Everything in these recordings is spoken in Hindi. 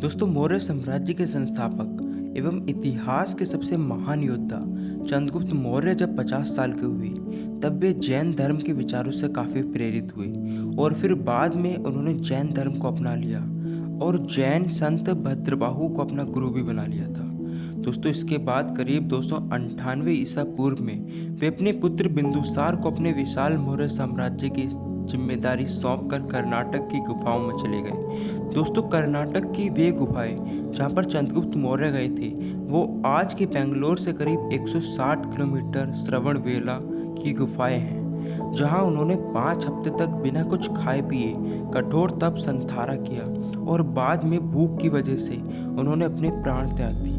दोस्तों, मौर्य साम्राज्य के संस्थापक एवं इतिहास के सबसे महान योद्धा चंद्रगुप्त मौर्य जब 50 साल के हुए तब वे जैन धर्म के विचारों से काफ़ी प्रेरित हुए और फिर बाद में उन्होंने जैन धर्म को अपना लिया और जैन संत भद्रबाहु को अपना गुरु भी बना लिया था। दोस्तों, इसके बाद करीब 298 ईसा पूर्व में वे अपने पुत्र बिंदुसार को अपने विशाल मौर्य साम्राज्य की जिम्मेदारी सौंपकर कर्नाटक की गुफाओं में चले गए। दोस्तों, कर्नाटक की वे गुफाएं जहां पर चंद्रगुप्त मौर्य गए थे वो आज के बेंगलोर से करीब 160 किलोमीटर श्रवणबेला की गुफाएं हैं, जहां उन्होंने 5 हफ्ते तक बिना कुछ खाए पिए कठोर तप संधारा किया और बाद में भूख की वजह से उन्होंने अपने प्राण त्याग दिए।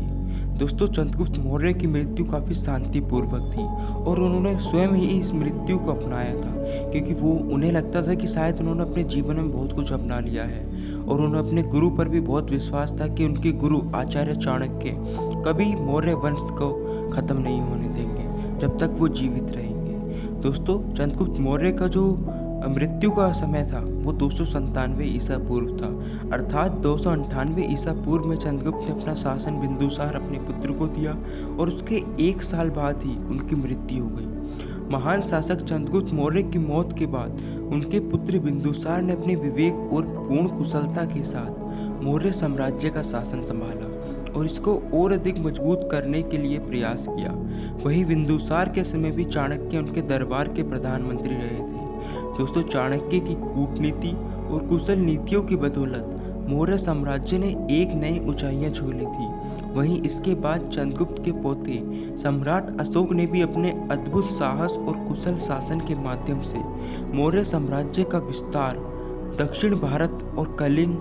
दोस्तों, चंद्रगुप्त मौर्य की मृत्यु काफ़ी शांतिपूर्वक थी और उन्होंने स्वयं ही इस मृत्यु को अपनाया था, क्योंकि वो उन्हें लगता था कि शायद उन्होंने अपने जीवन में बहुत कुछ अपना लिया है और उन्हें अपने गुरु पर भी बहुत विश्वास था कि उनके गुरु आचार्य चाणक्य कभी मौर्य वंश को ख़त्म नहीं होने देंगे जब तक वो जीवित रहेंगे। दोस्तों, चंद्रगुप्त मौर्य का जो मृत्यु का समय था वो 297 ईसा पूर्व था, अर्थात 298 ईसा पूर्व में चंद्रगुप्त ने अपना शासन बिंदुसार अपने पुत्र को दिया और उसके 1 साल बाद ही उनकी मृत्यु हो गई। महान शासक चंद्रगुप्त मौर्य की मौत के बाद उनके पुत्र बिंदुसार ने अपने विवेक और पूर्ण कुशलता के साथ मौर्य साम्राज्य का शासन संभाला और इसको और अधिक मजबूत करने के लिए प्रयास किया। वहीं बिंदुसार के समय भी चाणक्य उनके दरबार के प्रधानमंत्री रहे थे। दोस्तों, चाणक्य की कूटनीति और कुशल नीतियों की बदौलत मौर्य साम्राज्य ने एक नई ऊंचाइयां छू ली थी। वहीं इसके बाद चंद्रगुप्त के पोते सम्राट अशोक ने भी अपने अद्भुत साहस और कुशल शासन के माध्यम से मौर्य साम्राज्य का विस्तार दक्षिण भारत और कलिंग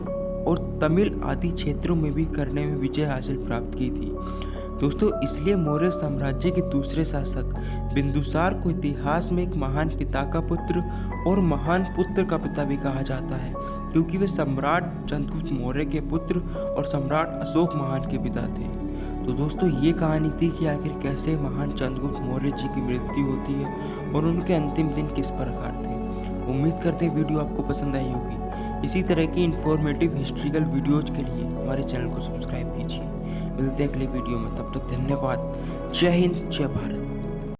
और तमिल आदि क्षेत्रों में भी करने में विजय हासिल प्राप्त की थी। दोस्तों, इसलिए मौर्य साम्राज्य के दूसरे शासक बिंदुसार को इतिहास में एक महान पिता का पुत्र और महान पुत्र का पिता भी कहा जाता है, क्योंकि वे सम्राट चंद्रगुप्त मौर्य के पुत्र और सम्राट अशोक महान के पिता थे। तो दोस्तों, ये कहानी थी कि आखिर कैसे महान चंद्रगुप्त मौर्य जी की मृत्यु होती है और उनके अंतिम दिन किस प्रकार थे। उम्मीद करते हैं वीडियो आपको पसंद आई होगी। इसी तरह की इन्फॉर्मेटिव हिस्ट्रिकल वीडियोज के लिए हमारे चैनल को सब्सक्राइब कीजिए। मिलते हैं अगले वीडियो में, तब तक धन्यवाद। जय हिंद, जय भारत।